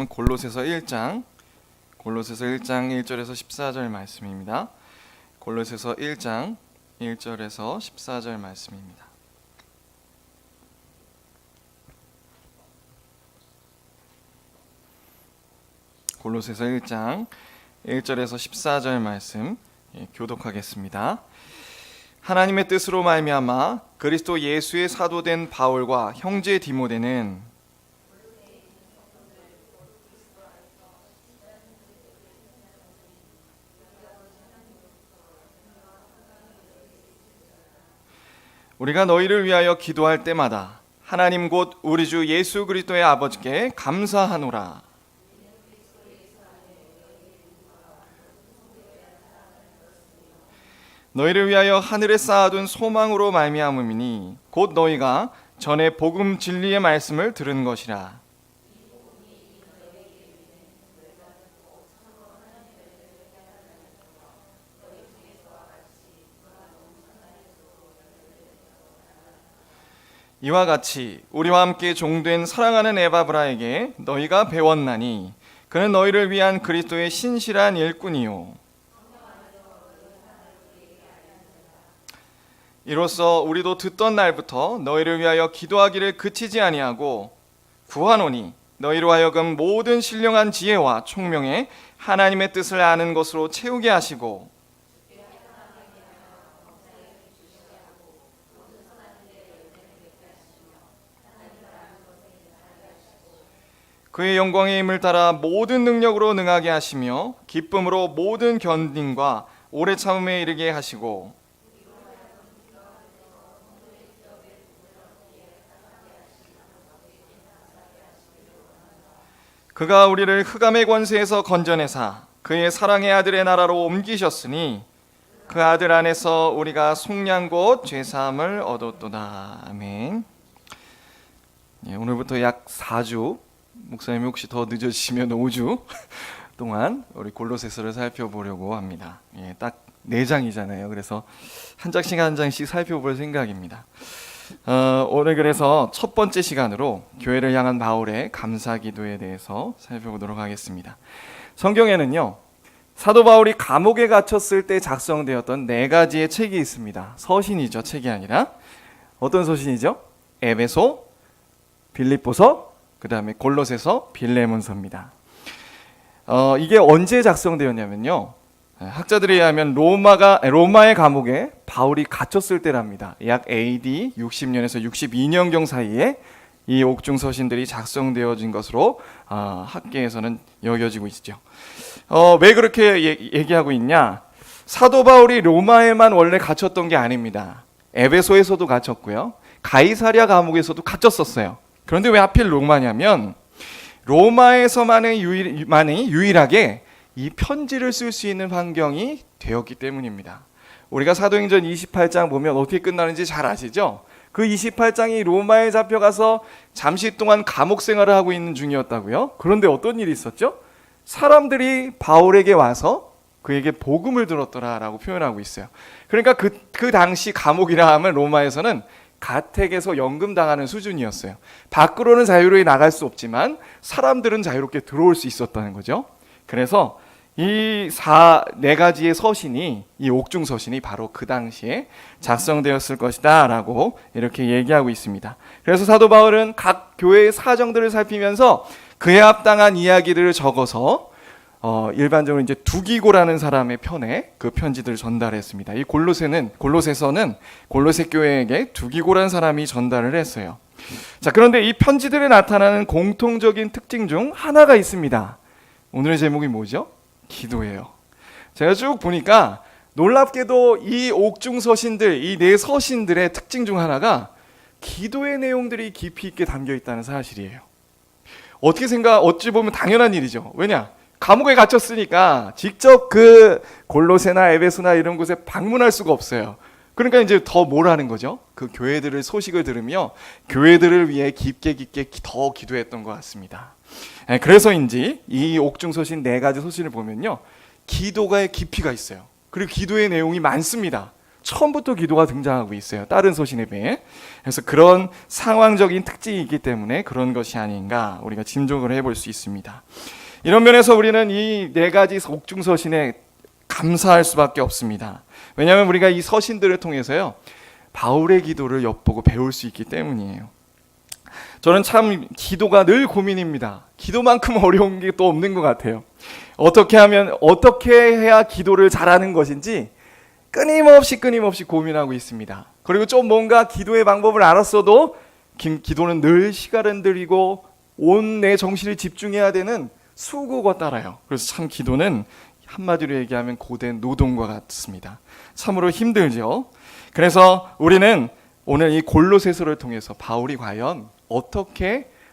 골로새서 1장 1절에서 14절 말씀입니다. 골로새서 1장 1절에서 14절 말씀입니다. 골로새서 1장 1절에서 14절 말씀 교독하겠습니다. 하나님의 뜻으로 말미암아 그리스도 예수의 사도된 바울과 형제 디모데는 우리가 너희를 위하여 기도할 때마다 하나님 곧 우리 주 예수 그리스도의 아버지께 감사하노라. 너희를 위하여 하늘에 쌓아둔 소망으로 말미암음이니 곧 너희가 전에 복음 진리의 말씀을 들은 것이라. 이와 같이 우리와 함께 종된 사랑하는 에바브라에게 너희가 배웠나니 그는 너희를 위한 그리스도의 신실한 일꾼이요 이로써 우리도 듣던 날부터 너희를 위하여 기도하기를 그치지 아니하고 구하노니 너희로 하여금 모든 신령한 지혜와 총명에 하나님의 뜻을 아는 것으로 채우게 하시고 그의 영광의 힘을 따라 모든 능력으로 능하게 하시며 기쁨으로 모든 견딘과 오래 참음에 이르게 하시고 그가 우리를 흑암의 권세에서 건져내사 그의 사랑의 아들의 나라로 옮기셨으니 그 아들 안에서 우리가 속량 곧 죄사함을 얻었도다. 아멘. 오늘부터 약 4주, 목사님이 혹시 더 늦어지시면 5주 동안 우리 골로새서를 살펴보려고 합니다. 딱 4장이잖아요. 그래서 한 장씩 살펴볼 생각입니다. 오늘 그래서 첫 번째 시간으로 교회를 향한 바울의 감사 기도에 대해서 살펴보도록 하겠습니다. 성경에는요, 사도 바울이 감옥에 갇혔을 때 작성되었던 4가지의 책이 있습니다. 서신이죠. 책이 아니라. 어떤 서신이죠? 에베소, 빌립보서, 그 다음에 골로새서, 빌레몬서입니다. 이게 언제 작성되었냐면요, 학자들에 의하면 로마의 감옥에 바울이 갇혔을 때랍니다. 약 AD 60년에서 62년경 사이에 이 옥중 서신들이 작성되어진 것으로 학계에서는 여겨지고 있죠. 왜 그렇게 얘기하고 있냐? 사도 바울이 로마에만 원래 갇혔던 게 아닙니다. 에베소에서도 갇혔고요, 가이사랴 감옥에서도 갇혔었어요. 그런데 왜 하필 로마냐면 로마에서만이 유일하게 이 편지를 쓸 수 있는 환경이 되었기 때문입니다. 우리가 사도행전 28장 보면 어떻게 끝나는지 잘 아시죠? 그 28장이 로마에 잡혀가서 잠시 동안 감옥 생활을 하고 있는 중이었다고요. 그런데 어떤 일이 있었죠? 사람들이 바울에게 와서 그에게 복음을 들었더라라고 표현하고 있어요. 그러니까 그 당시 감옥이라 하면 로마에서는 가택에서 연금당하는 수준이었어요. 밖으로는 자유로이 나갈 수 없지만 사람들은 자유롭게 들어올 수 있었다는 거죠. 그래서 이 4가지의 서신이, 이 옥중 서신이 바로 그 당시에 작성되었을 것이다 라고 이렇게 얘기하고 있습니다. 그래서 사도 바울은 각 교회의 사정들을 살피면서 그에 합당한 이야기들을 적어서 일반적으로 이제 두기고라는 사람의 편에 그 편지들을 전달했습니다. 이 골로새서는 골로새 교회에게 두기고라는 사람이 전달을 했어요. 자, 그런데 이 편지들에 나타나는 공통적인 특징 중 하나가 있습니다. 오늘의 제목이 뭐죠? 기도예요. 제가 쭉 보니까 놀랍게도 이 옥중 서신들, 이 4서신들의 특징 중 하나가 기도의 내용들이 깊이 있게 담겨 있다는 사실이에요. 어찌 보면 당연한 일이죠. 왜냐? 감옥에 갇혔으니까 직접 그 골로새나 에베소나 이런 곳에 방문할 수가 없어요. 그러니까 이제 더 뭘 하는 거죠? 그 교회들의 소식을 들으며 교회들을 위해 깊게 더 기도했던 것 같습니다. 그래서인지 이 옥중 서신 4가지 서신을 보면요, 기도가의 깊이가 있어요. 그리고 기도의 내용이 많습니다. 처음부터 기도가 등장하고 있어요. 다른 서신에 비해. 그래서 그런 상황적인 특징이 있기 때문에 그런 것이 아닌가 우리가 짐작을 해볼 수 있습니다. 이런 면에서 우리는 이 네 가지 옥중서신에 감사할 수밖에 없습니다. 왜냐하면 우리가 이 서신들을 통해서요, 바울의 기도를 엿보고 배울 수 있기 때문이에요. 저는 참 기도가 늘 고민입니다. 기도만큼 어려운 게 또 없는 것 같아요. 어떻게 해야 기도를 잘하는 것인지 끊임없이 고민하고 있습니다. 그리고 좀 뭔가 기도의 방법을 알았어도 기도는 늘 시간을 들이고 온 내 정신을 집중해야 되는 수고가 따라요. 그래서 참 기도는 한마디로 얘기하면 고된 노동과 같습니다. 참으로 힘들죠. 그래서 우리는 오늘 이 골로새서를 통해서 바울이 과연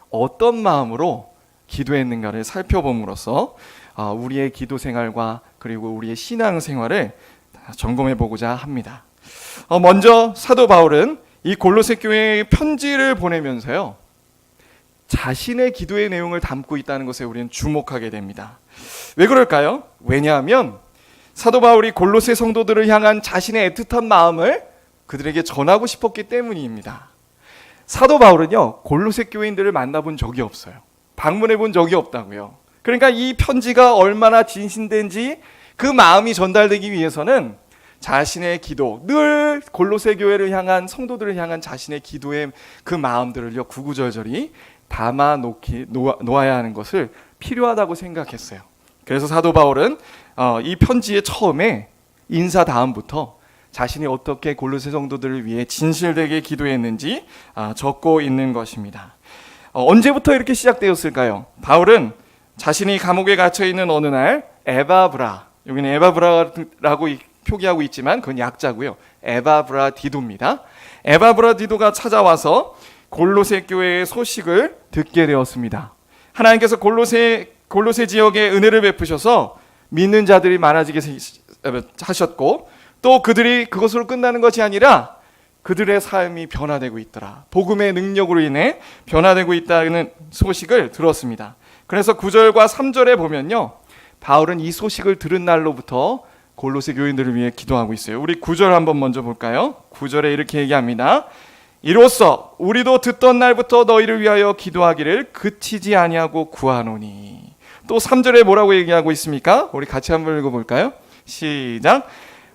어떤 마음으로 기도했는가를 살펴봄으로써 우리의 기도 생활과 그리고 우리의 신앙 생활을 점검해 보고자 합니다. 먼저 사도 바울은 이 골로새 교회에 편지를 보내면서요, 자신의 기도의 내용을 담고 있다는 것에 우리는 주목하게 됩니다. 왜 그럴까요? 왜냐하면 사도 바울이 골로새 성도들을 향한 자신의 애틋한 마음을 그들에게 전하고 싶었기 때문입니다. 사도 바울은요, 골로새 교인들을 만나본 적이 없어요. 방문해 본 적이 없다고요. 그러니까 이 편지가 얼마나 진심된지 그 마음이 전달되기 위해서는 자신의 기도, 늘 골로새 교회를 향한, 성도들을 향한 자신의 기도의 그 마음들을요, 구구절절히 담아 놓아야 하는 것을 필요하다고 생각했어요. 그래서 사도 바울은 이 편지의 처음에 인사 다음부터 자신이 어떻게 골로새 성도들을 위해 진실되게 기도했는지 적고 있는 것입니다. 언제부터 이렇게 시작되었을까요? 바울은 자신이 감옥에 갇혀 있는 어느 날 에바브라, 여기는 에바브라라고 표기하고 있지만 그건 약자고요. 에바브라디도입니다. 에바브라디도가 찾아와서 골로새 교회의 소식을 듣게 되었습니다. 하나님께서 골로새 지역에 은혜를 베푸셔서 믿는 자들이 많아지게 하셨고, 또 그들이 그것으로 끝나는 것이 아니라 그들의 삶이 변화되고 있더라. 복음의 능력으로 인해 변화되고 있다는 소식을 들었습니다. 그래서 9절과 3절에 보면요, 바울은 이 소식을 들은 날로부터 골로새 교인들을 위해 기도하고 있어요. 우리 9절 한번 먼저 볼까요? 9절에 이렇게 얘기합니다. 이로써 우리도 듣던 날부터 너희를 위하여 기도하기를 그치지 아니하고 구하노니. 또 3절에 뭐라고 얘기하고 있습니까? 우리 같이 한번 읽어볼까요? 시작.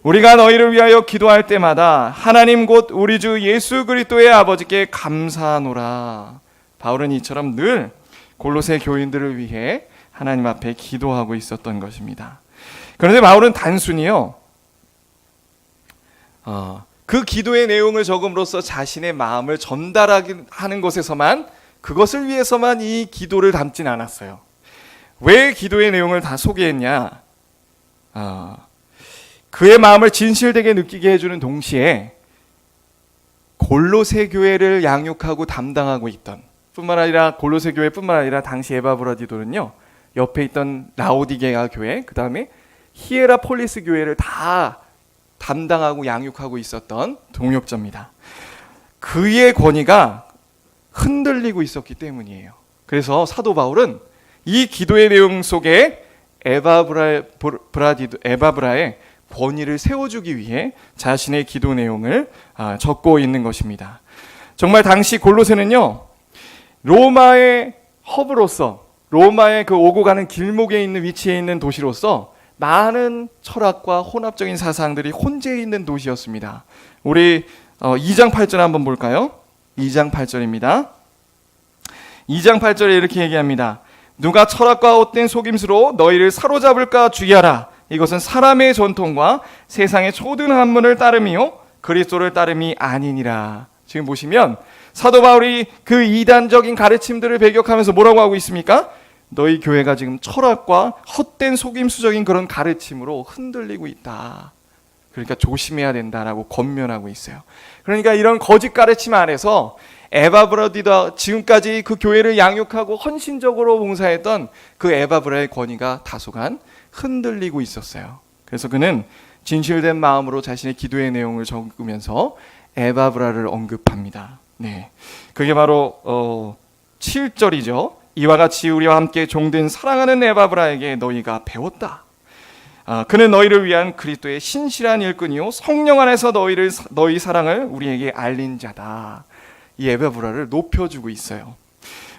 우리가 너희를 위하여 기도할 때마다 하나님 곧 우리 주 예수 그리스도의 아버지께 감사하노라. 바울은 이처럼 늘 골로새 교인들을 위해 하나님 앞에 기도하고 있었던 것입니다. 그런데 바울은 단순히요, 그 기도의 내용을 적음으로써 자신의 마음을 전달하는 것에서만, 그것을 위해서만 이 기도를 담진 않았어요. 왜 기도의 내용을 다 소개했냐? 그의 마음을 진실되게 느끼게 해주는 동시에 골로새 교회를 양육하고 담당하고 있던, 뿐만 아니라 골로새 교회뿐만 아니라 당시 에바브라디도는요, 옆에 있던 라오디게아 교회, 그 다음에 히에라폴리스 교회를 다 담당하고 양육하고 있었던 동역자입니다. 그의 권위가 흔들리고 있었기 때문이에요. 그래서 사도 바울은 이 기도의 내용 속에 에바브라의 권위를 세워주기 위해 자신의 기도 내용을 적고 있는 것입니다. 정말 당시 골로새는요, 로마의 허브로서, 로마의 그 오고 가는 길목에 있는 위치에 있는 도시로서 많은 철학과 혼합적인 사상들이 혼재해 있는 도시였습니다. 우리 2장 8절 한번 볼까요? 2장 8절입니다. 2장 8절에 이렇게 얘기합니다. 누가 철학과 헛된 속임수로 너희를 사로잡을까 주의하라. 이것은 사람의 전통과 세상의 초든 학문을 따름이요 그리스도를 따름이 아니니라. 지금 보시면 사도 바울이 그 이단적인 가르침들을 배격하면서 뭐라고 하고 있습니까? 너희 교회가 지금 철학과 헛된 속임수적인 그런 가르침으로 흔들리고 있다. 그러니까 조심해야 된다라고 권면하고 있어요. 그러니까 이런 거짓 가르침 안에서 에바브라디도, 지금까지 그 교회를 양육하고 헌신적으로 봉사했던 그 에바브라의 권위가 다소간 흔들리고 있었어요. 그래서 그는 진실된 마음으로 자신의 기도의 내용을 적으면서 에바브라를 언급합니다. 네, 그게 바로 7절이죠. 이와 같이 우리와 함께 종된 사랑하는 에바브라에게 너희가 배웠다. 그는 너희를 위한 그리스도의 신실한 일꾼이요 성령 안에서 너희 사랑을 우리에게 알린 자다. 이 에바브라를 높여주고 있어요.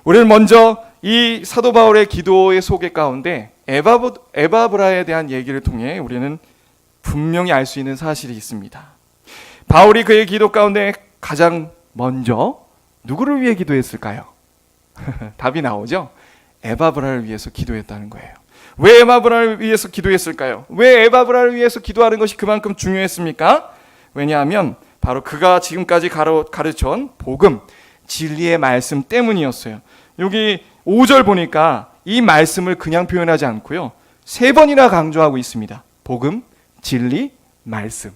우리는 먼저 이 사도 바울의 기도의 소개 가운데 에바브라에 대한 얘기를 통해 우리는 분명히 알 수 있는 사실이 있습니다. 바울이 그의 기도 가운데 가장 먼저 누구를 위해 기도했을까요? 답이 나오죠. 에바브라를 위해서 기도했다는 거예요. 왜 에바브라를 위해서 기도했을까요? 왜 에바브라를 위해서 기도하는 것이 그만큼 중요했습니까? 왜냐하면 바로 그가 지금까지 가르쳐온 복음, 진리의 말씀 때문이었어요. 여기 5절 보니까 이 말씀을 그냥 표현하지 않고요, 3번이나 강조하고 있습니다. 복음, 진리, 말씀.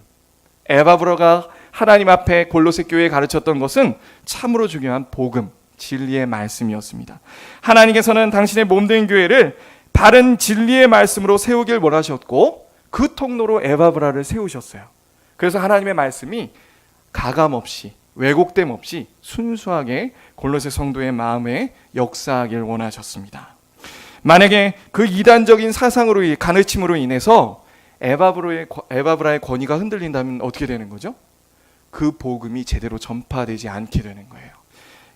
에바브라가 하나님 앞에 골로새 교회에 가르쳤던 것은 참으로 중요한 복음, 진리의 말씀이었습니다. 하나님께서는 당신의 몸된 교회를 바른 진리의 말씀으로 세우길 원하셨고 그 통로로 에바브라를 세우셨어요. 그래서 하나님의 말씀이 가감없이 왜곡됨 없이 순수하게 골로새 성도의 마음에 역사하길 원하셨습니다. 만약에 그 이단적인 사상으로 가르침으로 인해서 에바브라의 권위가 흔들린다면 어떻게 되는 거죠? 그 복음이 제대로 전파되지 않게 되는 거예요.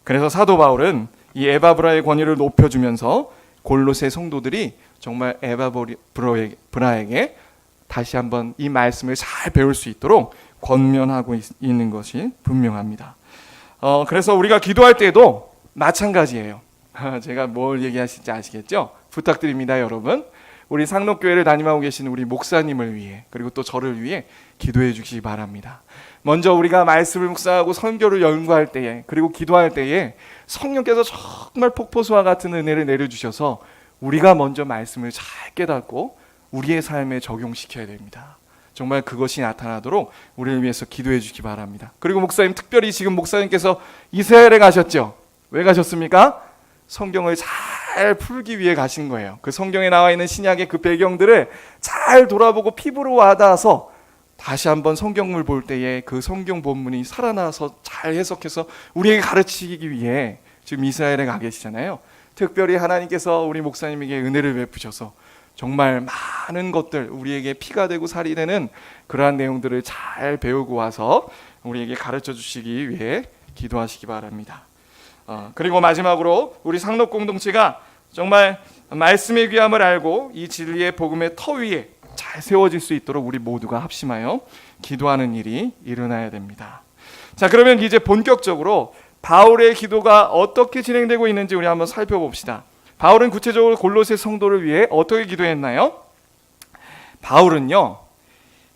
그래서 사도 바울은 이 에바브라의 권위를 높여주면서 골로새 성도들이 정말 에바브라에게 다시 한번 이 말씀을 잘 배울 수 있도록 권면하고 있는 것이 분명합니다. 그래서 우리가 기도할 때도 마찬가지예요. 제가 뭘 얘기하실지 아시겠죠? 부탁드립니다, 여러분. 우리 상록교회를 담임하고 계신 우리 목사님을 위해, 그리고 또 저를 위해 기도해 주시기 바랍니다. 먼저 우리가 말씀을 묵상하고 선교를 연구할 때에, 그리고 기도할 때에 성령께서 정말 폭포수와 같은 은혜를 내려주셔서 우리가 먼저 말씀을 잘 깨닫고 우리의 삶에 적용시켜야 됩니다. 정말 그것이 나타나도록 우리를 위해서 기도해 주시기 바랍니다. 그리고 목사님, 특별히 지금 목사님께서 이스라엘에 가셨죠? 왜 가셨습니까? 성경을 잘 풀기 위해 가신 거예요. 그 성경에 나와 있는 신약의 그 배경들을 잘 돌아보고 피부로 와닿아서 다시 한번 성경을 볼 때에 그 성경 본문이 살아나서 잘 해석해서 우리에게 가르치기 위해 지금 이스라엘에 가 계시잖아요. 특별히 하나님께서 우리 목사님에게 은혜를 베푸셔서 정말 많은 것들, 우리에게 피가 되고 살이 되는 그러한 내용들을 잘 배우고 와서 우리에게 가르쳐 주시기 위해 기도하시기 바랍니다. 그리고 마지막으로 우리 상록 공동체가 정말 말씀의 귀함을 알고 이 진리의 복음의 터 위에 잘 세워질 수 있도록 우리 모두가 합심하여 기도하는 일이 일어나야 됩니다. 자, 그러면 이제 본격적으로 바울의 기도가 어떻게 진행되고 있는지 우리 한번 살펴봅시다. 바울은 구체적으로 골로새 성도를 위해 어떻게 기도했나요? 바울은요,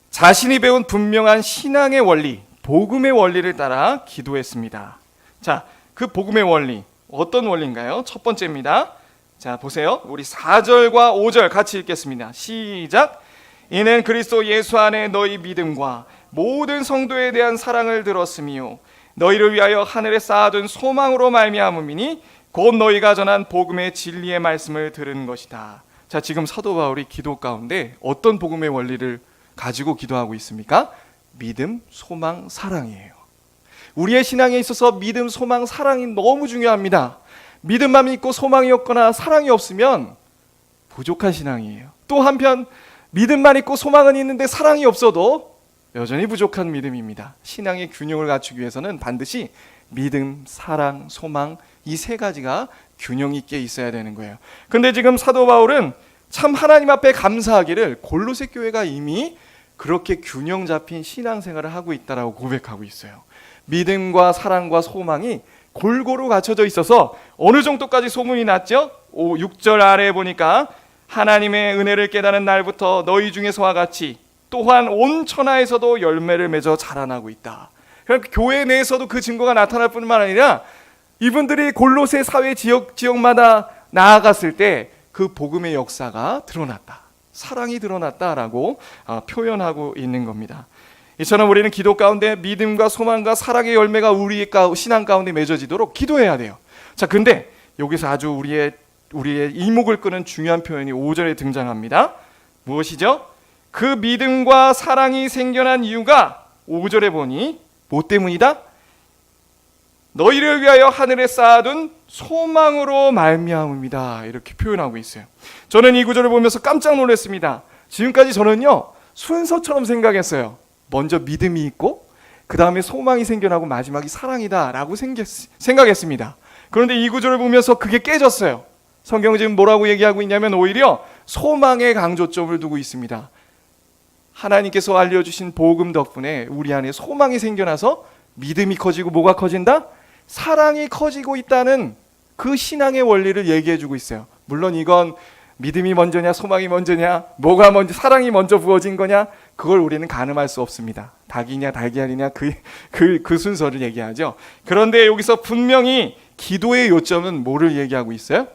자신이 배운 분명한 신앙의 원리, 복음의 원리를 따라 기도했습니다. 자, 그 복음의 원리, 어떤 원리인가요? 첫 번째입니다. 자, 보세요. 우리 4절과 5절 같이 읽겠습니다. 시작. 이는 그리스도 예수 안에 너희 믿음과 모든 성도에 대한 사랑을 들었으며 너희를 위하여 하늘에 쌓아둔 소망으로 말미암음이니 곧 너희가 전한 복음의 진리의 말씀을 들은 것이다. 자, 지금 사도 바울이 기도 가운데 어떤 복음의 원리를 가지고 기도하고 있습니까? 믿음, 소망, 사랑이에요. 우리의 신앙에 있어서 믿음, 소망, 사랑이 너무 중요합니다. 믿음만 있고 소망이 없거나 사랑이 없으면 부족한 신앙이에요. 또 한편 믿음만 있고 소망은 있는데 사랑이 없어도 여전히 부족한 믿음입니다. 신앙의 균형을 갖추기 위해서는 반드시 믿음, 사랑, 소망, 이 3가지가 균형 있게 있어야 되는 거예요. 근데 지금 사도 바울은 참 하나님 앞에 감사하기를 골로새 교회가 이미 그렇게 균형 잡힌 신앙생활을 하고 있다라고 고백하고 있어요. 믿음과 사랑과 소망이 골고루 갖춰져 있어서 어느 정도까지 소문이 났죠? 6절 아래에 보니까 하나님의 은혜를 깨닫는 날부터 너희 중에서와 같이 또한 온 천하에서도 열매를 맺어 자라나고 있다. 그러니까 교회 내에서도 그 증거가 나타날 뿐만 아니라 이분들이 골로새 사회 지역마다 나아갔을 때 그 복음의 역사가 드러났다, 사랑이 드러났다라고 표현하고 있는 겁니다. 이처럼 우리는 기도 가운데 믿음과 소망과 사랑의 열매가 우리의 신앙 가운데 맺어지도록 기도해야 돼요. 자, 근데 여기서 아주 우리의 이목을 끄는 중요한 표현이 5절에 등장합니다. 무엇이죠? 그 믿음과 사랑이 생겨난 이유가 5절에 보니 뭐 때문이다? 너희를 위하여 하늘에 쌓아둔 소망으로 말미암음이다, 이렇게 표현하고 있어요. 저는 이 구절을 보면서 깜짝 놀랐습니다. 지금까지 저는요 순서처럼 생각했어요. 먼저 믿음이 있고 그 다음에 소망이 생겨나고 마지막이 사랑이다 라고 생각했습니다. 그런데 이 구절을 보면서 그게 깨졌어요. 성경은 지금 뭐라고 얘기하고 있냐면 오히려 소망에 강조점을 두고 있습니다. 하나님께서 알려주신 복음 덕분에 우리 안에 소망이 생겨나서 믿음이 커지고 뭐가 커진다? 사랑이 커지고 있다는 그 신앙의 원리를 얘기해주고 있어요. 물론 이건 믿음이 먼저냐 소망이 먼저냐 뭐가 먼저 사랑이 먼저 부어진 거냐 그걸 우리는 가늠할 수 없습니다. 닭이냐 달걀이냐 그 순서를 얘기하죠. 그런데 여기서 분명히 기도의 요점은 뭐를 얘기하고 있어요?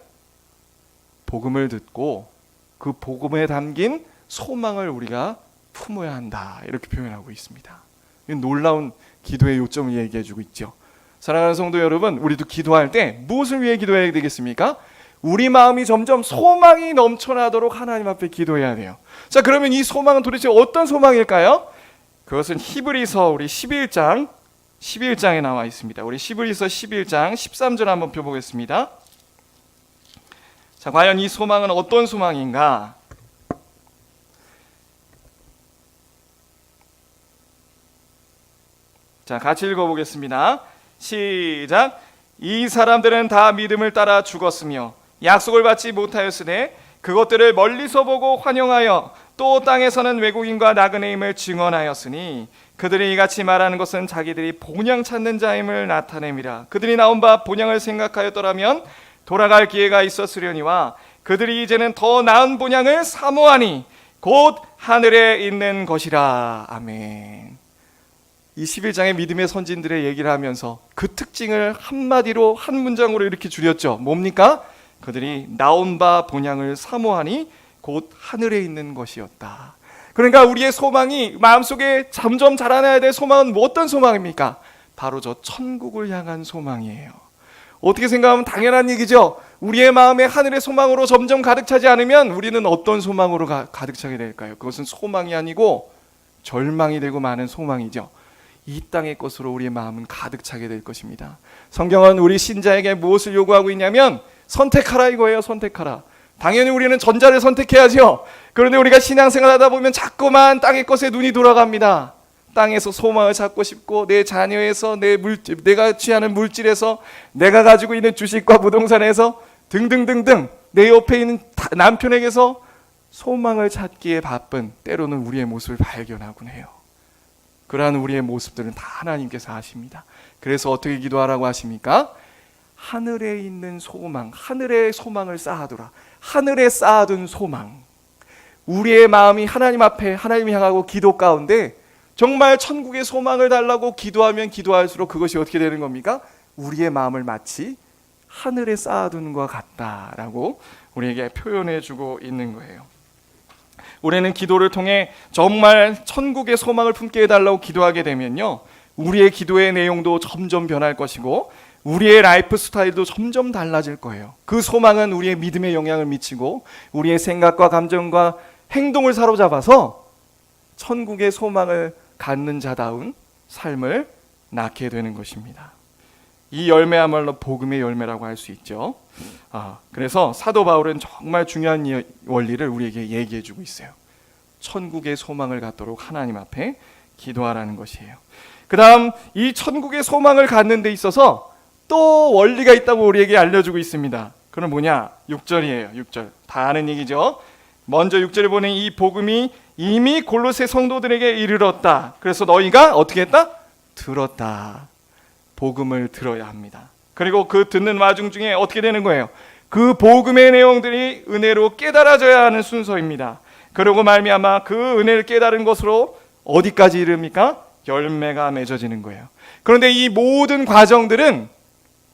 복음을 듣고 그 복음에 담긴 소망을 우리가 품어야 한다 이렇게 표현하고 있습니다. 놀라운 기도의 요점을 얘기해주고 있죠. 사랑하는 성도 여러분, 우리도 기도할 때 무엇을 위해 기도해야 되겠습니까? 우리 마음이 점점 소망이 넘쳐나도록 하나님 앞에 기도해야 돼요. 자, 그러면 이 소망은 도대체 어떤 소망일까요? 그것은 히브리서 우리 11장에 나와 있습니다. 우리 히브리서 11장 13절 한번 펴보겠습니다. 자, 과연 이 소망은 어떤 소망인가? 자, 같이 읽어보겠습니다. 시작. 이 사람들은 다 믿음을 따라 죽었으며 약속을 받지 못하였으되 그것들을 멀리서 보고 환영하여 또 땅에서는 외국인과 나그네임을 증언하였으니 그들이 이같이 말하는 것은 자기들이 본향 찾는 자임을 나타냄이라. 그들이 나온 바 본향을 생각하였더라면 돌아갈 기회가 있었으려니와 그들이 이제는 더 나은 본향을 사모하니 곧 하늘에 있는 것이라. 아멘. 이 11장의 믿음의 선진들의 얘기를 하면서 그 특징을 한마디로 한 문장으로 이렇게 줄였죠. 뭡니까? 그들이 나온 바 본향을 사모하니 곧 하늘에 있는 것이었다. 그러니까 우리의 소망이 마음속에 점점 자라나야 될 소망은 어떤 소망입니까? 바로 저 천국을 향한 소망이에요. 어떻게 생각하면 당연한 얘기죠. 우리의 마음에 하늘의 소망으로 점점 가득 차지 않으면 우리는 어떤 소망으로 가득 차게 될까요? 그것은 소망이 아니고 절망이 되고 많은 소망이죠. 이 땅의 것으로 우리의 마음은 가득 차게 될 것입니다. 성경은 우리 신자에게 무엇을 요구하고 있냐면 선택하라 이거예요. 선택하라. 당연히 우리는 전자를 선택해야죠. 그런데 우리가 신앙생활 하다 보면 자꾸만 땅의 것에 눈이 돌아갑니다. 땅에서 소망을 찾고 싶고 내 자녀에서 내가 취하는 물질에서 내가 가지고 있는 주식과 부동산에서 등등등등 내 옆에 있는 남편에게서 소망을 찾기에 바쁜 때로는 우리의 모습을 발견하곤 해요. 그러한 우리의 모습들은 다 하나님께서 아십니다. 그래서 어떻게 기도하라고 하십니까? 하늘에 있는 소망, 하늘의 소망을 쌓아두라. 하늘에 쌓아둔 소망. 우리의 마음이 하나님 앞에 하나님을 향하고 기도 가운데 정말 천국의 소망을 달라고 기도하면 기도할수록 그것이 어떻게 되는 겁니까? 우리의 마음을 마치 하늘에 쌓아두는 것 같다라고 우리에게 표현해 주고 있는 거예요. 우리는 기도를 통해 정말 천국의 소망을 품게 해달라고 기도하게 되면요, 우리의 기도의 내용도 점점 변할 것이고 우리의 라이프 스타일도 점점 달라질 거예요. 그 소망은 우리의 믿음에 영향을 미치고 우리의 생각과 감정과 행동을 사로잡아서 천국의 소망을 갖는 자다운 삶을 낳게 되는 것입니다. 이 열매야말로 복음의 열매라고 할 수 있죠. 그래서 사도 바울은 정말 중요한 원리를 우리에게 얘기해 주고 있어요. 천국의 소망을 갖도록 하나님 앞에 기도하라는 것이에요. 그 다음 이 천국의 소망을 갖는 데 있어서 또 원리가 있다고 우리에게 알려주고 있습니다. 그건 뭐냐? 6절이에요. 6절. 다 아는 얘기죠. 먼저 6절에 보는 이 복음이 이미 골로새 성도들에게 이르렀다. 그래서 너희가 어떻게 했다? 들었다. 복음을 들어야 합니다. 그리고 그 듣는 와중 중에 어떻게 되는 거예요? 그 복음의 내용들이 은혜로 깨달아져야 하는 순서입니다. 그리고 말미암아 그 은혜를 깨달은 것으로 어디까지 이릅니까? 열매가 맺어지는 거예요. 그런데 이 모든 과정들은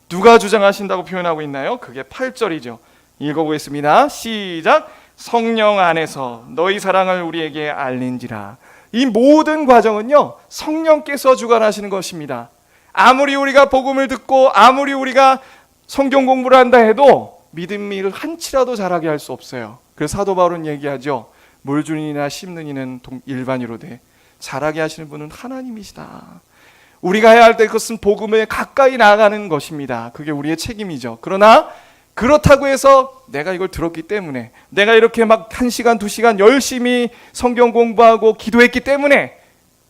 누가 주장하신다고 표현하고 있나요? 그게 8절이죠. 읽어보겠습니다. 시작. 성령 안에서 너희 사랑을 우리에게 알린지라. 이 모든 과정은요, 성령께서 주관하시는 것입니다. 아무리 우리가 복음을 듣고 아무리 우리가 성경 공부를 한다 해도 믿음을 한치라도 자라게 할 수 없어요. 그래서 사도 바울은 얘기하죠. 물 주는 이나 심는 이는 일반이로되 자라게 하시는 분은 하나님이시다. 우리가 해야 할 때 그것은 복음에 가까이 나아가는 것입니다. 그게 우리의 책임이죠. 그러나 그렇다고 해서 내가 이걸 들었기 때문에, 내가 이렇게 막 1시간, 2시간 열심히 성경 공부하고 기도했기 때문에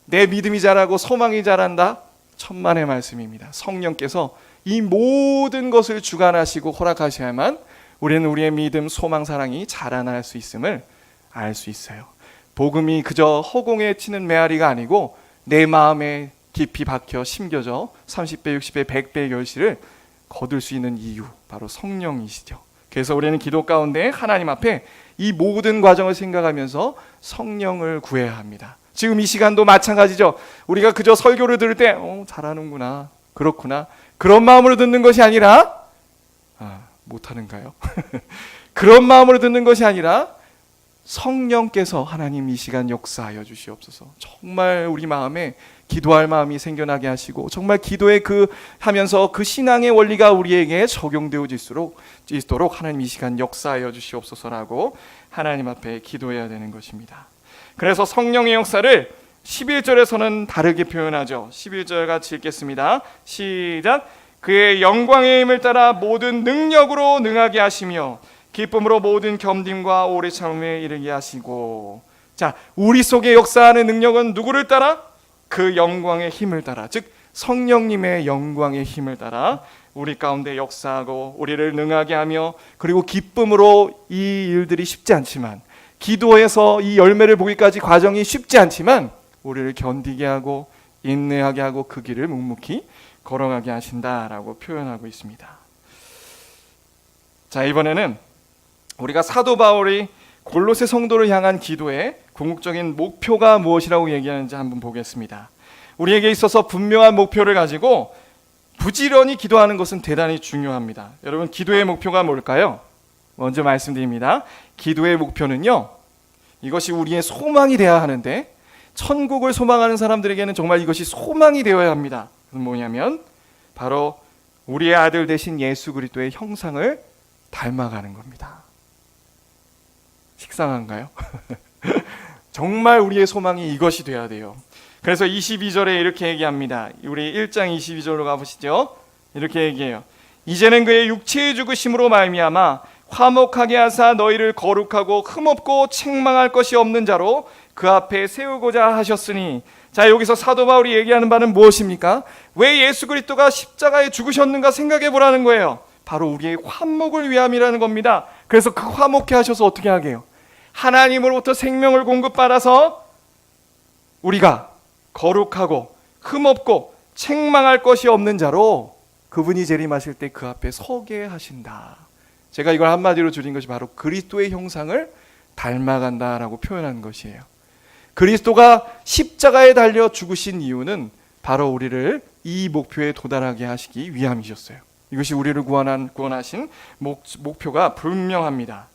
내 믿음이 자라고 소망이 자란다? 천만의 말씀입니다. 성령께서 이 모든 것을 주관하시고 허락하셔야만 우리는 우리의 믿음, 소망, 사랑이 자라날 수 있음을 알 수 있어요. 복음이 그저 허공에 치는 메아리가 아니고 내 마음에 깊이 박혀 심겨져 30배, 60배, 100배의 결실을 거둘 수 있는 이유, 바로 성령이시죠. 그래서 우리는 기도 가운데 하나님 앞에 이 모든 과정을 생각하면서 성령을 구해야 합니다. 지금 이 시간도 마찬가지죠. 우리가 그저 설교를 들을 때 잘하는구나, 그렇구나, 그런 마음으로 듣는 것이 아니라 못하는가요? 그런 마음으로 듣는 것이 아니라 성령께서 하나님 이 시간 역사하여 주시옵소서. 정말 우리 마음에 기도할 마음이 생겨나게 하시고, 정말 기도에 하면서 그 신앙의 원리가 우리에게 적용되어지도록 하나님 이 시간 역사하여 주시옵소서라고 하나님 앞에 기도해야 되는 것입니다. 그래서 성령의 역사를 11절에서는 다르게 표현하죠. 11절 같이 읽겠습니다. 시작. 그의 영광의 힘을 따라 모든 능력으로 능하게 하시며 기쁨으로 모든 겸dim과 오래 참음에 이르게 하시고. 자, 우리 속에 역사하는 능력은 누구를 따라? 그 영광의 힘을 따라, 즉 성령님의 영광의 힘을 따라 우리 가운데 역사하고 우리를 능하게 하며, 그리고 기쁨으로 이 일들이 쉽지 않지만, 기도해서 이 열매를 보기까지 과정이 쉽지 않지만 우리를 견디게 하고 인내하게 하고 그 길을 묵묵히 걸어가게 하신다라고 표현하고 있습니다. 자, 이번에는 우리가 사도 바울이 골로새 성도를 향한 기도의 궁극적인 목표가 무엇이라고 얘기하는지 한번 보겠습니다. 우리에게 있어서 분명한 목표를 가지고 부지런히 기도하는 것은 대단히 중요합니다. 여러분, 기도의 목표가 뭘까요? 먼저 말씀드립니다. 기도의 목표는요, 이것이 우리의 소망이 되어야 하는데, 천국을 소망하는 사람들에게는 정말 이것이 소망이 되어야 합니다. 그건 뭐냐면 바로 우리의 아들 되신 예수 그리스도의 형상을 닮아가는 겁니다. 식상한가요? 정말 우리의 소망이 이것이 돼야 돼요. 그래서 22절에 이렇게 얘기합니다. 우리 1장 22절로 가보시죠. 이렇게 얘기해요. 이제는 그의 육체의 죽으심으로 말미암아 화목하게 하사 너희를 거룩하고 흠없고 책망할 것이 없는 자로 그 앞에 세우고자 하셨으니. 자, 여기서 사도 바울이 얘기하는 바는 무엇입니까? 왜 예수 그리스도가 십자가에 죽으셨는가 생각해 보라는 거예요. 바로 우리의 화목을 위함이라는 겁니다. 그래서 그 화목케 하셔서 어떻게 하게 해요? 하나님으로부터 생명을 공급받아서 우리가 거룩하고 흠없고 책망할 것이 없는 자로 그분이 재림하실 때 그 앞에 서게 하신다. 제가 이걸 한마디로 줄인 것이 바로 그리스도의 형상을 닮아간다라고 표현한 것이에요. 그리스도가 십자가에 달려 죽으신 이유는 바로 우리를 이 목표에 도달하게 하시기 위함이셨어요. 이것이 우리를 구원하신 목표가 분명합니다.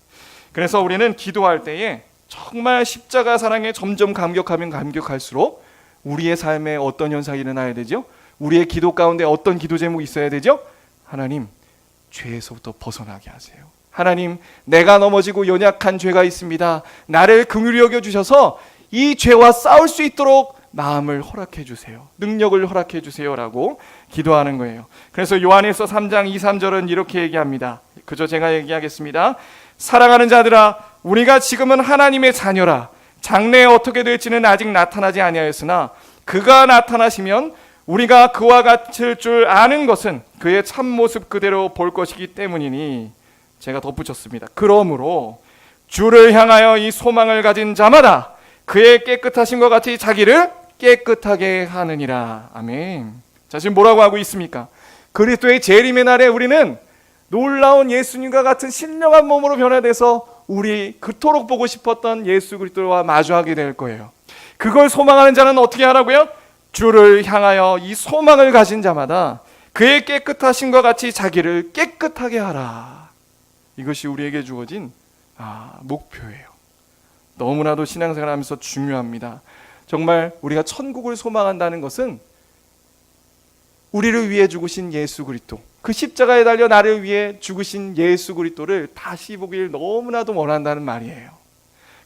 그래서 우리는 기도할 때에 정말 십자가 사랑에 점점 감격하면 감격할수록 우리의 삶에 어떤 현상이 일어나야 되죠? 우리의 기도 가운데 어떤 기도 제목이 있어야 되죠? 하나님, 죄에서부터 벗어나게 하세요. 하나님, 내가 넘어지고 연약한 죄가 있습니다. 나를 긍휼히 여겨주셔서 이 죄와 싸울 수 있도록 마음을 허락해 주세요. 능력을 허락해 주세요라고 기도하는 거예요. 그래서 요한일서 3장 2, 3절은 이렇게 얘기합니다. 그저 제가 얘기하겠습니다. 사랑하는 자들아, 우리가 지금은 하나님의 자녀라. 장래에 어떻게 될지는 아직 나타나지 아니하였으나 그가 나타나시면 우리가 그와 같을 줄 아는 것은 그의 참모습 그대로 볼 것이기 때문이니. 제가 덧붙였습니다. 그러므로 주를 향하여 이 소망을 가진 자마다 그의 깨끗하심과 같이 자기를 깨끗하게 하느니라. 아멘. 자, 지금 뭐라고 하고 있습니까? 그리스도의 재림의 날에 우리는 놀라운 예수님과 같은 신령한 몸으로 변화돼서 우리 그토록 보고 싶었던 예수 그리스도와 마주하게 될 거예요. 그걸 소망하는 자는 어떻게 하라고요? 주를 향하여 이 소망을 가진 자마다 그의 깨끗하심과 같이 자기를 깨끗하게 하라. 이것이 우리에게 주어진 목표예요. 너무나도 신앙생활하면서 중요합니다. 정말 우리가 천국을 소망한다는 것은 우리를 위해 죽으신 예수 그리스도, 그 십자가에 달려 나를 위해 죽으신 예수 그리스도를 다시 보길 너무나도 원한다는 말이에요.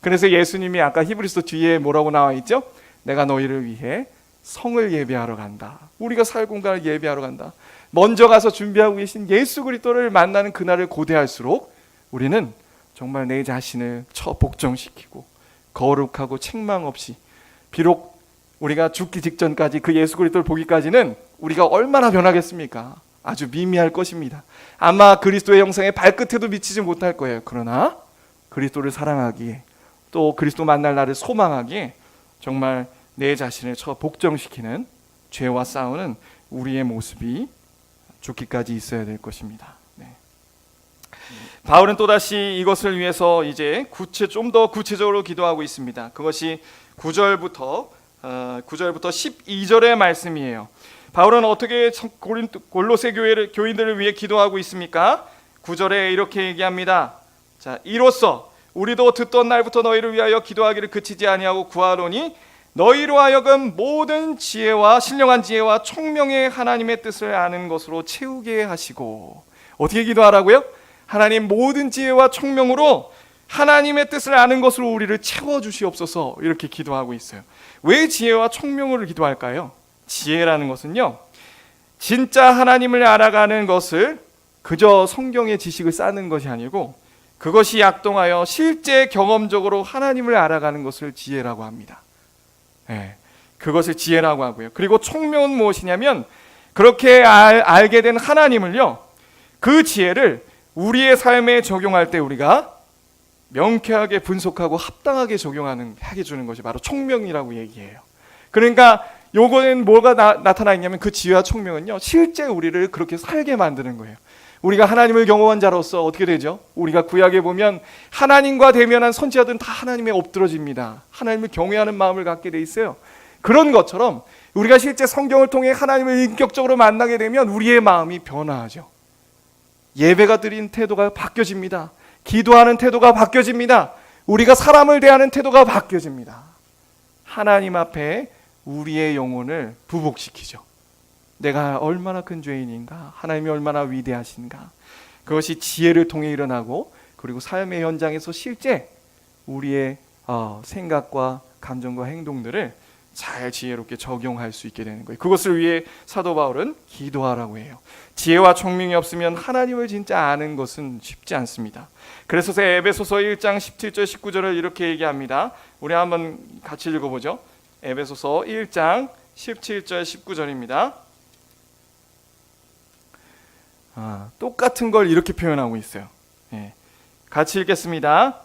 그래서 예수님이 아까 히브리서 뒤에 뭐라고 나와 있죠? 내가 너희를 위해 성을 예배하러 간다. 우리가 살 공간을 예배하러 간다. 먼저 가서 준비하고 계신 예수 그리스도를 만나는 그날을 고대할수록 우리는 정말 내 자신을 복종시키고 거룩하고 책망 없이, 비록 우리가 죽기 직전까지 그 예수 그리스도를 보기까지는 우리가 얼마나 변하겠습니까? 아주 미미할 것입니다. 아마 그리스도의 형상에 발끝에도 미치지 못할 거예요. 그러나 그리스도를 사랑하기에, 또 그리스도 만날 날을 소망하기에 정말 내 자신을 복종시키는, 죄와 싸우는 우리의 모습이 죽기까지 있어야 될 것입니다. 네. 바울은 또다시 이것을 위해서 이제 좀 더 구체적으로 기도하고 있습니다. 그것이 9절부터 12절의 말씀이에요. 바울은 어떻게 골로새 교인들을 위해 기도하고 있습니까? 9절에 이렇게 얘기합니다. 자, 이로써 우리도 듣던 날부터 너희를 위하여 기도하기를 그치지 아니하고 구하노니 너희로 하여금 모든 지혜와 신령한 지혜와 총명의 하나님의 뜻을 아는 것으로 채우게 하시고. 어떻게 기도하라고요? 하나님 모든 지혜와 총명으로 하나님의 뜻을 아는 것으로 우리를 채워주시옵소서, 이렇게 기도하고 있어요. 왜 지혜와 총명을 기도할까요? 지혜라는 것은요, 진짜 하나님을 알아가는 것을 그저 성경의 지식을 쌓는 것이 아니고 그것이 약동하여 실제 경험적으로 하나님을 알아가는 것을 지혜라고 합니다. 네, 그것을 지혜라고 하고요. 그리고 총명은 무엇이냐면 그렇게 알게 된 하나님을요, 그 지혜를 우리의 삶에 적용할 때 우리가 명쾌하게 분석하고 합당하게 적용하게 주는 것이 바로 총명이라고 얘기해요. 그러니까 요거는 뭐가 나타나 있냐면 그 지혜와 총명은요, 실제 우리를 그렇게 살게 만드는 거예요. 우리가 하나님을 경험한 자로서 어떻게 되죠? 우리가 구약에 보면 하나님과 대면한 선지자들은 다 하나님에 엎드러집니다. 하나님을 경외하는 마음을 갖게 돼 있어요. 그런 것처럼 우리가 실제 성경을 통해 하나님을 인격적으로 만나게 되면 우리의 마음이 변화하죠. 예배가 드린 태도가 바뀌어집니다. 기도하는 태도가 바뀌어집니다. 우리가 사람을 대하는 태도가 바뀌어집니다. 하나님 앞에 우리의 영혼을 부복시키죠. 내가 얼마나 큰 죄인인가, 하나님이 얼마나 위대하신가, 그것이 지혜를 통해 일어나고, 그리고 삶의 현장에서 실제 우리의 생각과 감정과 행동들을 잘 지혜롭게 적용할 수 있게 되는 거예요. 그것을 위해 사도 바울은 기도하라고 해요. 지혜와 총명이 없으면 하나님을 진짜 아는 것은 쉽지 않습니다. 그래서 에베소서 1장 17절 19절을 이렇게 얘기합니다. 우리 한번 같이 읽어보죠. 에베소서 1장 17절 19절입니다. 똑같은 걸 이렇게 표현하고 있어요. 같이 읽겠습니다.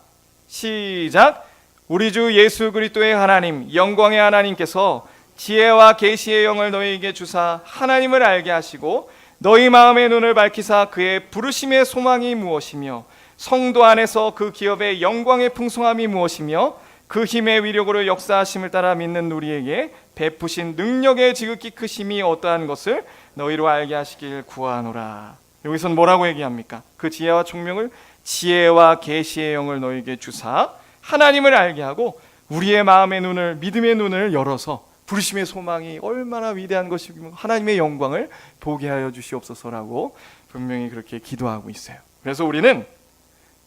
시작. 우리 주 예수 그리스도의 하나님, 영광의 하나님께서 지혜와 계시의 영을 너희에게 주사 하나님을 알게 하시고 너희 마음의 눈을 밝히사 그의 부르심의 소망이 무엇이며 성도 안에서 그 기업의 영광의 풍성함이 무엇이며 그 힘의 위력으로 역사하심을 따라 믿는 우리에게 베푸신 능력의 지극히 크심이 어떠한 것을 너희로 알게 하시길 구하노라. 여기서는 뭐라고 얘기합니까? 그 지혜와 총명을, 지혜와 계시의 영을 너희에게 주사 하나님을 알게 하고 우리의 마음의 눈을, 믿음의 눈을 열어서 부르심의 소망이 얼마나 위대한 것이며 하나님의 영광을 보게 하여 주시옵소서라고 분명히 그렇게 기도하고 있어요. 그래서 우리는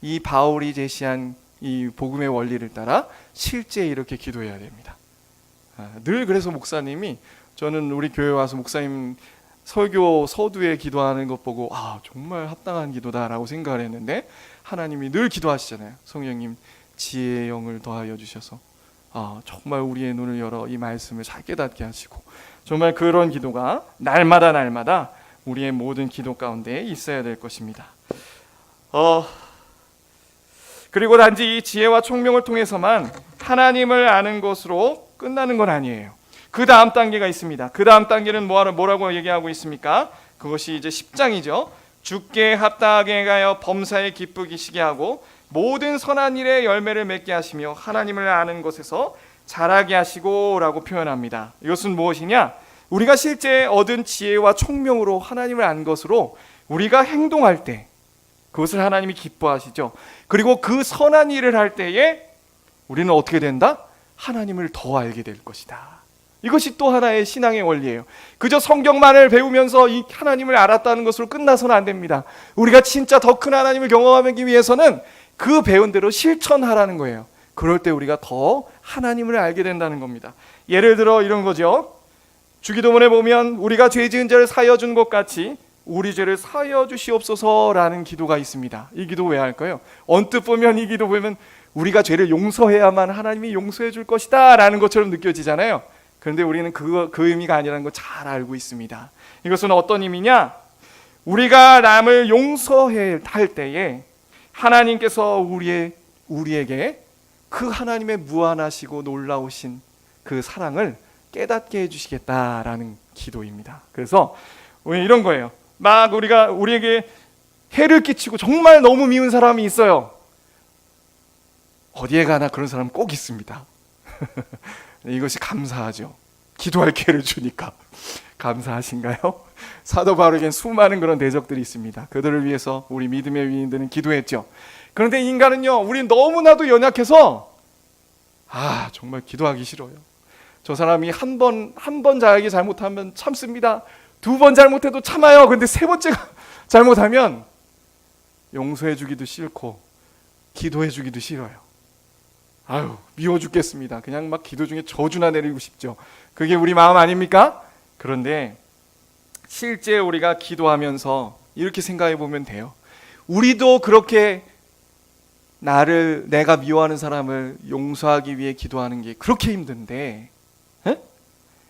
이 바울이 제시한 이 복음의 원리를 따라 실제 이렇게 기도해야 됩니다. 늘 그래서 목사님이, 저는 우리 교회 와서 목사님 설교 서두에 기도하는 것 보고 정말 합당한 기도다라고 생각을 했는데, 하나님이 늘 기도하시잖아요. 성령님 지혜의 영을 더하여 주셔서 정말 우리의 눈을 열어 이 말씀을 잘 깨닫게 하시고, 정말 그런 기도가 날마다 우리의 모든 기도 가운데 있어야 될 것입니다. 그리고 단지 이 지혜와 총명을 통해서만 하나님을 아는 것으로 끝나는 건 아니에요. 그 다음 단계가 있습니다. 그 다음 단계는 뭐라고 얘기하고 있습니까? 그것이 이제 10장이죠. 주께 합당하게 가여 범사에 기쁘시게 하고 모든 선한 일에 열매를 맺게 하시며 하나님을 아는 것에서 자라게 하시고 라고 표현합니다. 이것은 무엇이냐? 우리가 실제 얻은 지혜와 총명으로 하나님을 안 것으로 우리가 행동할 때 그것을 하나님이 기뻐하시죠. 그리고 그 선한 일을 할 때에 우리는 어떻게 된다? 하나님을 더 알게 될 것이다. 이것이 또 하나의 신앙의 원리예요. 그저 성경만을 배우면서 이 하나님을 알았다는 것으로 끝나서는 안 됩니다. 우리가 진짜 더 큰 하나님을 경험하기 위해서는 그 배운 대로 실천하라는 거예요. 그럴 때 우리가 더 하나님을 알게 된다는 겁니다. 예를 들어 이런 거죠. 주기도문에 보면 우리가 죄 지은 자를 사하여 준 것 같이 우리 죄를 사하여 주시옵소서라는 기도가 있습니다. 이 기도 왜 할까요? 언뜻 보면 이 기도 보면 우리가 죄를 용서해야만 하나님이 용서해 줄 것이다 라는 것처럼 느껴지잖아요. 그런데 우리는 그 의미가 아니라는 거 잘 알고 있습니다. 이것은 어떤 의미냐? 우리가 남을 용서할 때에 하나님께서 우리에게 그 하나님의 무한하시고 놀라우신 그 사랑을 깨닫게 해주시겠다라는 기도입니다. 그래서 이런 거예요. 막 우리에게 해를 끼치고 정말 너무 미운 사람이 있어요. 어디에 가나 그런 사람 꼭 있습니다. 이것이 감사하죠. 기도할 기회를 주니까. 감사하신가요? 사도 바울에겐 수많은 그런 대적들이 있습니다. 그들을 위해서 우리 믿음의 위인들은 기도했죠. 그런데 인간은요, 우린 너무나도 연약해서 정말 기도하기 싫어요. 저 사람이 한 번 자기 잘못하면 참습니다. 2번 잘못해도 참아요. 근데 3번째가 잘못하면 용서해 주기도 싫고 기도해 주기도 싫어요. 미워 죽겠습니다. 그냥 막 기도 중에 저주나 내리고 싶죠. 그게 우리 마음 아닙니까? 그런데 실제 우리가 기도하면서 이렇게 생각해 보면 돼요. 우리도 그렇게 내가 미워하는 사람을 용서하기 위해 기도하는 게 그렇게 힘든데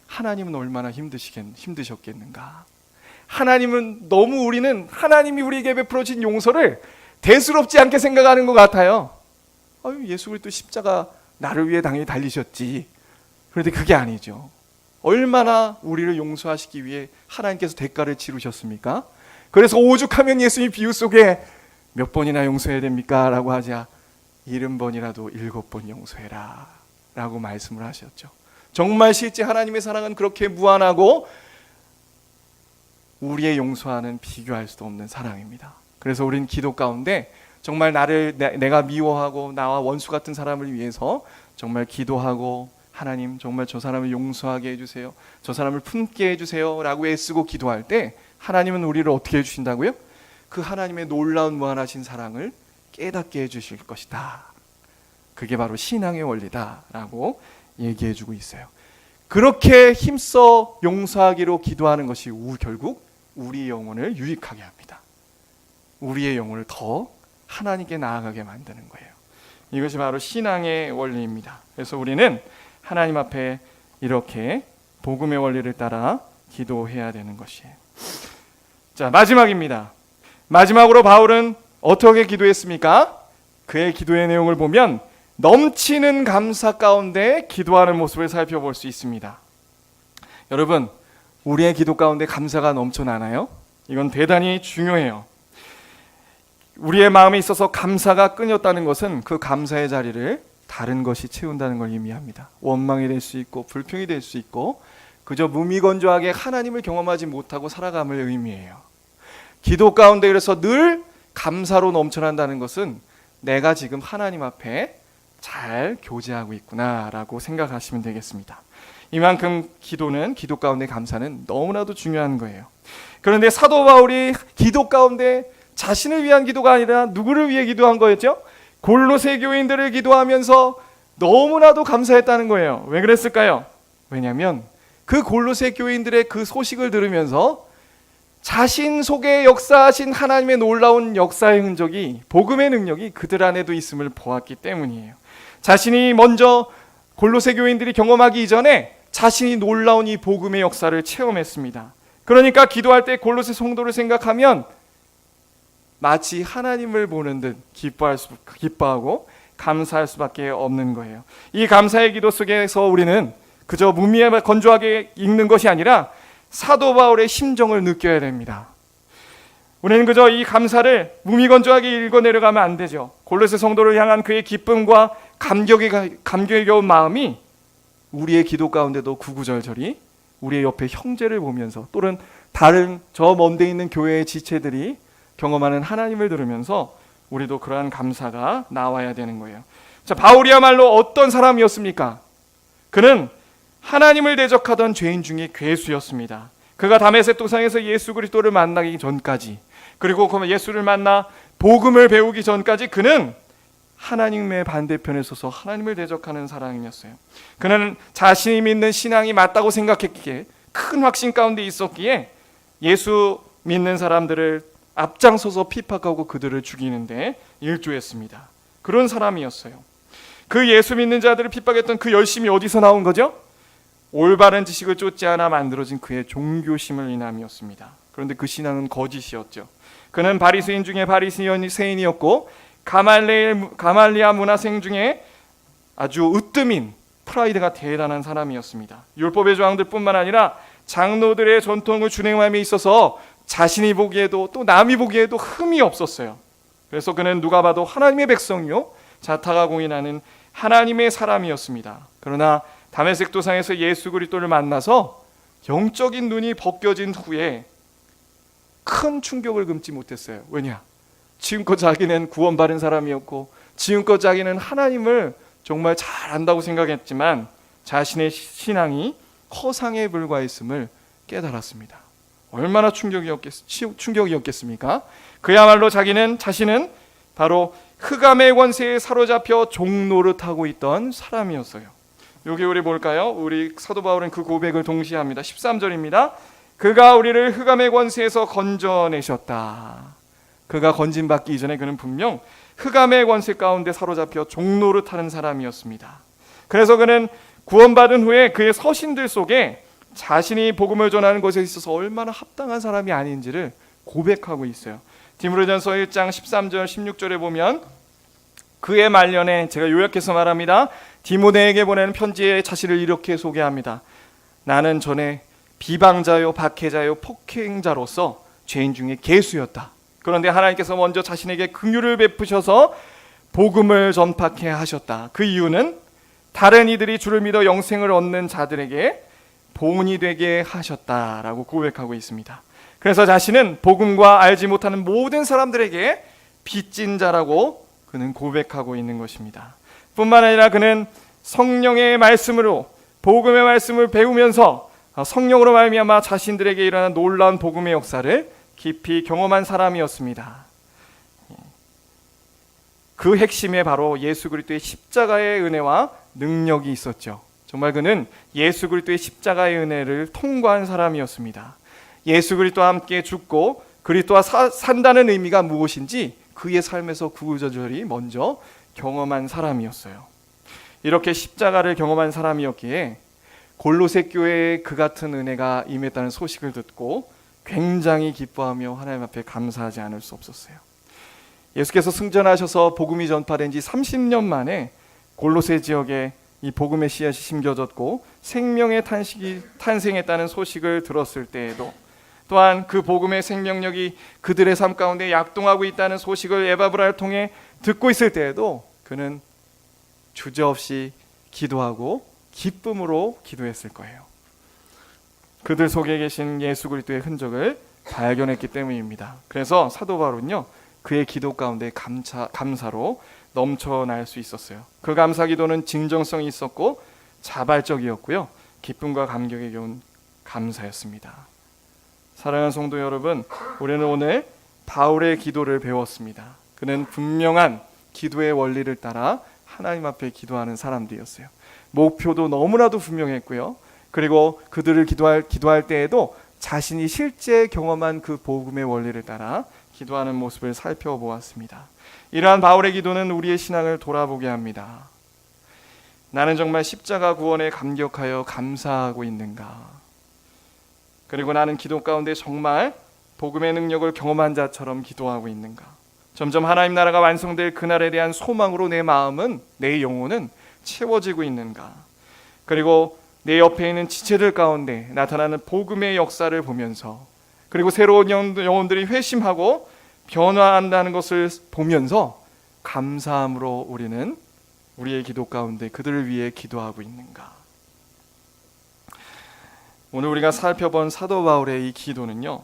하나님은 얼마나 힘드셨겠는가. 우리는 하나님이 우리에게 베풀어진 용서를 대수롭지 않게 생각하는 것 같아요. 예수 그리스도 십자가 나를 위해 당연히 달리셨지. 그런데 그게 아니죠. 얼마나 우리를 용서하시기 위해 하나님께서 대가를 치르셨습니까? 그래서 오죽하면 예수님 비유 속에 몇 번이나 용서해야 됩니까? 라고 하자 70번이라도 7번 용서해라 라고 말씀을 하셨죠. 정말 실제 하나님의 사랑은 그렇게 무한하고 우리의 용서와는 비교할 수도 없는 사랑입니다. 그래서 우리는 기도 가운데 정말 내가 미워하고 나와 원수 같은 사람을 위해서 정말 기도하고 하나님 정말 저 사람을 용서하게 해주세요. 저 사람을 품게 해주세요 라고 애쓰고 기도할 때 하나님은 우리를 어떻게 해주신다고요? 그 하나님의 놀라운 무한하신 사랑을 깨닫게 해주실 것이다. 그게 바로 신앙의 원리다라고 얘기해주고 있어요. 그렇게 힘써 용서하기로 기도하는 것이 결국 우리의 영혼을 유익하게 합니다. 우리의 영혼을 더 하나님께 나아가게 만드는 거예요. 이것이 바로 신앙의 원리입니다. 그래서 우리는 하나님 앞에 이렇게 복음의 원리를 따라 기도해야 되는 것이에요. 자, 마지막입니다. 마지막으로 바울은 어떻게 기도했습니까? 그의 기도의 내용을 보면 넘치는 감사 가운데 기도하는 모습을 살펴볼 수 있습니다. 여러분, 우리의 기도 가운데 감사가 넘쳐나나요? 이건 대단히 중요해요. 우리의 마음에 있어서 감사가 끊였다는 것은 그 감사의 자리를 다른 것이 채운다는 걸 의미합니다. 원망이 될 수 있고 불평이 될 수 있고 그저 무미건조하게 하나님을 경험하지 못하고 살아감을 의미해요. 기도 가운데 그래서 늘 감사로 넘쳐난다는 것은 내가 지금 하나님 앞에 잘 교제하고 있구나라고 생각하시면 되겠습니다. 이만큼 기도 가운데 감사는 너무나도 중요한 거예요. 그런데 사도 바울이 기도 가운데 자신을 위한 기도가 아니라 누구를 위해 기도한 거였죠? 골로새 교인들을 기도하면서 너무나도 감사했다는 거예요. 왜 그랬을까요? 왜냐하면 그 골로새 교인들의 그 소식을 들으면서 자신 속에 역사하신 하나님의 놀라운 역사의 흔적이, 복음의 능력이 그들 안에도 있음을 보았기 때문이에요. 자신이 먼저 골로새 교인들이 경험하기 이전에 자신이 놀라운 이 복음의 역사를 체험했습니다. 그러니까 기도할 때 골로새 성도를 생각하면 마치 하나님을 보는 듯 기뻐하고 감사할 수밖에 없는 거예요. 이 감사의 기도 속에서 우리는 그저 무미건조하게 읽는 것이 아니라 사도 바울의 심정을 느껴야 됩니다. 우리는 그저 이 감사를 무미건조하게 읽어 내려가면 안 되죠. 골로새 성도를 향한 그의 기쁨과 감격에 겨운 마음이 우리의 기도 가운데도 구구절절히 우리의 옆에 형제를 보면서 또는 다른 저 먼데 있는 교회의 지체들이 경험하는 하나님을 들으면서 우리도 그러한 감사가 나와야 되는 거예요. 자, 바울이야말로 어떤 사람이었습니까? 그는 하나님을 대적하던 죄인 중에 괴수였습니다. 그가 다메섹 도상에서 예수 그리스도를 만나기 전까지, 그리고 예수를 만나 복음을 배우기 전까지 그는 하나님의 반대편에 서서 하나님을 대적하는 사람이었어요. 그는 자신이 믿는 신앙이 맞다고 생각했기에 큰 확신 가운데 있었기에 예수 믿는 사람들을 앞장서서 핍박하고 그들을 죽이는데 일조했습니다. 그런 사람이었어요. 그 예수 믿는 자들을 핍박했던 그 열심이 어디서 나온 거죠? 올바른 지식을 쫓지 않아 만들어진 그의 종교심을 인함이었습니다. 그런데 그 신앙은 거짓이었죠. 그는 바리새인 중에 바리새인이었고 가말리아 문화생 중에 아주 으뜸인 프라이드가 대단한 사람이었습니다. 율법의 조항들뿐만 아니라 장로들의 전통을 준행함에 있어서 자신이 보기에도 또 남이 보기에도 흠이 없었어요. 그래서 그는 누가 봐도 하나님의 백성이요 자타가 공인하는 하나님의 사람이었습니다. 그러나 다메섹 도상에서 예수 그리스도를 만나서 영적인 눈이 벗겨진 후에 큰 충격을 금치 못했어요. 왜냐? 지금껏 자기는 구원받은 사람이었고 지금껏 자기는 하나님을 정말 잘 안다고 생각했지만 자신의 신앙이 허상에 불과했음을 깨달았습니다. 얼마나 충격이었겠습니까? 그야말로 자신은 바로 흑암의 권세에 사로잡혀 종노릇하고 있던 사람이었어요. 여기 우리 볼까요? 우리 사도 바울은 그 고백을 동시에 합니다. 13절입니다. 그가 우리를 흑암의 권세에서 건져내셨다. 그가 건진받기 이전에 그는 분명 흑암의 권세 가운데 사로잡혀 종노릇하는 사람이었습니다. 그래서 그는 구원받은 후에 그의 서신들 속에 자신이 복음을 전하는 것에 있어서 얼마나 합당한 사람이 아닌지를 고백하고 있어요. 디모데전서 1장 13절 16절에 보면 그의 말년에, 제가 요약해서 말합니다, 디모데에게 보내는 편지에 자신을 이렇게 소개합니다. 나는 전에 비방자요 박해자요 폭행자로서 죄인 중에 괴수였다. 그런데 하나님께서 먼저 자신에게 긍휼을 베푸셔서 복음을 전파케 하셨다. 그 이유는 다른 이들이 주를 믿어 영생을 얻는 자들에게 본이 되게 하셨다라고 고백하고 있습니다. 그래서 자신은 복음과 알지 못하는 모든 사람들에게 빚진 자라고 그는 고백하고 있는 것입니다. 뿐만 아니라 그는 성령의 말씀으로 복음의 말씀을 배우면서 성령으로 말미암아 자신들에게 일어난 놀라운 복음의 역사를 깊이 경험한 사람이었습니다. 그 핵심에 바로 예수 그리스도의 십자가의 은혜와 능력이 있었죠. 정말 그는 예수 그리스도의 십자가의 은혜를 통과한 사람이었습니다. 예수 그리스도와 함께 죽고 그리스도와 산다는 의미가 무엇인지 그의 삶에서 구구절절히 먼저 경험한 사람이었어요. 이렇게 십자가를 경험한 사람이었기에 골로새 교회에 그 같은 은혜가 임했다는 소식을 듣고 굉장히 기뻐하며 하나님 앞에 감사하지 않을 수 없었어요. 예수께서 승천하셔서 복음이 전파된 지 30년 만에 골로새 지역에 이 복음의 씨앗이 심겨졌고 생명의 탄생했다는 소식을 들었을 때에도, 또한 그 복음의 생명력이 그들의 삶 가운데 약동하고 있다는 소식을 에바브라를 통해 듣고 있을 때에도 그는 주저없이 기도하고 기쁨으로 기도했을 거예요. 그들 속에 계신 예수 그리스도의 흔적을 발견했기 때문입니다. 그래서 사도 바울은요, 그의 기도 가운데 감사로 넘쳐날 수 있었어요. 그 감사 기도는 진정성이 있었고 자발적이었고요, 기쁨과 감격에 겨운 감사였습니다. 사랑하는 성도 여러분, 우리는 오늘 바울의 기도를 배웠습니다. 그는 분명한 기도의 원리를 따라 하나님 앞에 기도하는 사람들이었어요. 목표도 너무나도 분명했고요, 그리고 그들을 기도할 때에도 자신이 실제 경험한 그 복음의 원리를 따라 기도하는 모습을 살펴보았습니다. 이러한 바울의 기도는 우리의 신앙을 돌아보게 합니다. 나는 정말 십자가 구원에 감격하여 감사하고 있는가? 그리고 나는 기도 가운데 정말 복음의 능력을 경험한 자처럼 기도하고 있는가? 점점 하나님 나라가 완성될 그날에 대한 소망으로 내 마음은, 내 영혼은 채워지고 있는가? 그리고 내 옆에 있는 지체들 가운데 나타나는 복음의 역사를 보면서, 그리고 새로운 영혼들이 회심하고 변화한다는 것을 보면서 감사함으로 우리는 우리의 기도 가운데 그들을 위해 기도하고 있는가? 오늘 우리가 살펴본 사도 바울의 이 기도는요,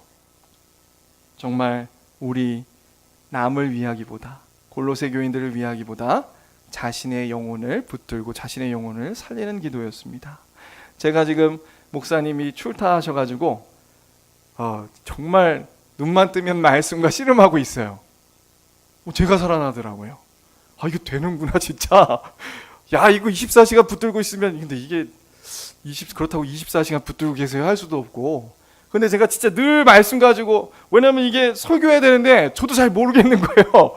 정말 우리 남을 위하기보다, 골로새 교인들을 위하기보다 자신의 영혼을 붙들고 자신의 영혼을 살리는 기도였습니다. 제가 지금 목사님이 출타하셔가지고 정말 눈만 뜨면 말씀과 씨름하고 있어요. 제가 살아나더라고요. 이거 되는구나 진짜. 야, 이거 24시간 붙들고 있으면, 근데 이게 그렇다고 24시간 붙들고 계세요 할 수도 없고, 근데 제가 진짜 늘 말씀 가지고, 왜냐면 이게 설교해야 되는데 저도 잘 모르겠는 거예요.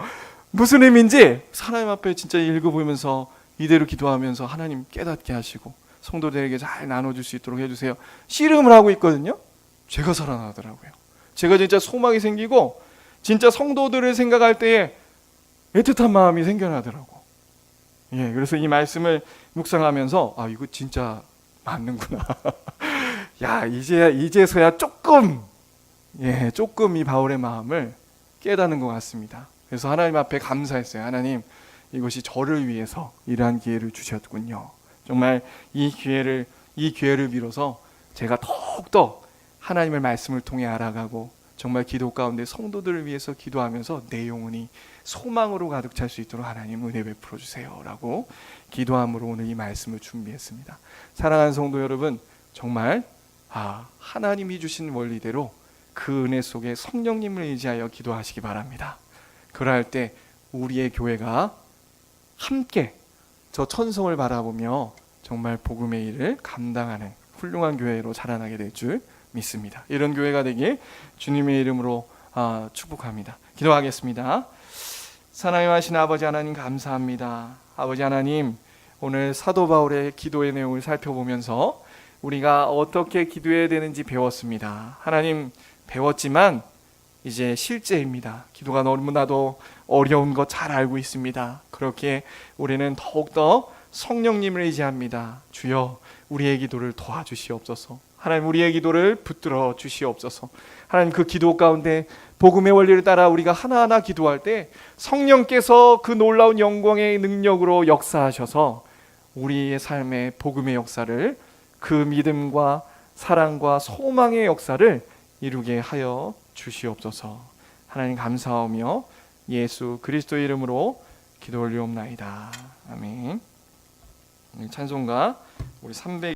무슨 의미인지 하나님 앞에 진짜 읽어보면서 이대로 기도하면서 하나님 깨닫게 하시고 성도들에게 잘 나눠줄 수 있도록 해주세요. 씨름을 하고 있거든요. 제가 살아나더라고요. 제가 진짜 소망이 생기고 진짜 성도들을 생각할 때에 애틋한 마음이 생겨나더라고. 예, 그래서 이 말씀을 묵상하면서 아, 이거 진짜 맞는구나. 야, 이제서야 조금 이 바울의 마음을 깨닫는 것 같습니다. 그래서 하나님 앞에 감사했어요. 하나님, 이것이 저를 위해서 이러한 기회를 주셨군요. 정말 이 기회를 빌어서 제가 더욱더 하나님의 말씀을 통해 알아가고 정말 기도 가운데 성도들을 위해서 기도하면서 내 영혼이 소망으로 가득 찰 수 있도록 하나님 은혜 베풀어 주세요 라고 기도함으로 오늘 이 말씀을 준비했습니다. 사랑하는 성도 여러분, 정말 하나님이 주신 원리대로 그 은혜 속에 성령님을 의지하여 기도하시기 바랍니다. 그럴 때 우리의 교회가 함께 저 천성을 바라보며 정말 복음의 일을 감당하는 훌륭한 교회로 자라나게 될 줄 믿습니다. 이런 교회가 되길 주님의 이름으로 축복합니다. 기도하겠습니다. 사랑하신 아버지 하나님, 감사합니다. 아버지 하나님, 오늘 사도 바울의 기도의 내용을 살펴보면서 우리가 어떻게 기도해야 되는지 배웠습니다. 하나님, 배웠지만 이제 실제입니다. 기도가 너무나도 어려운 거 잘 알고 있습니다. 그렇게 우리는 더욱더 성령님을 의지합니다. 주여, 우리의 기도를 도와주시옵소서. 하나님, 우리의 기도를 붙들어 주시옵소서. 하나님, 그 기도 가운데 복음의 원리를 따라 우리가 하나하나 기도할 때 성령께서 그 놀라운 영광의 능력으로 역사하셔서 우리의 삶의 복음의 역사를, 그 믿음과 사랑과 소망의 역사를 이루게 하여 주시옵소서. 하나님, 감사하며 예수 그리스도 이름으로 기도 올리옵나이다. 아멘. 찬송가 우리 300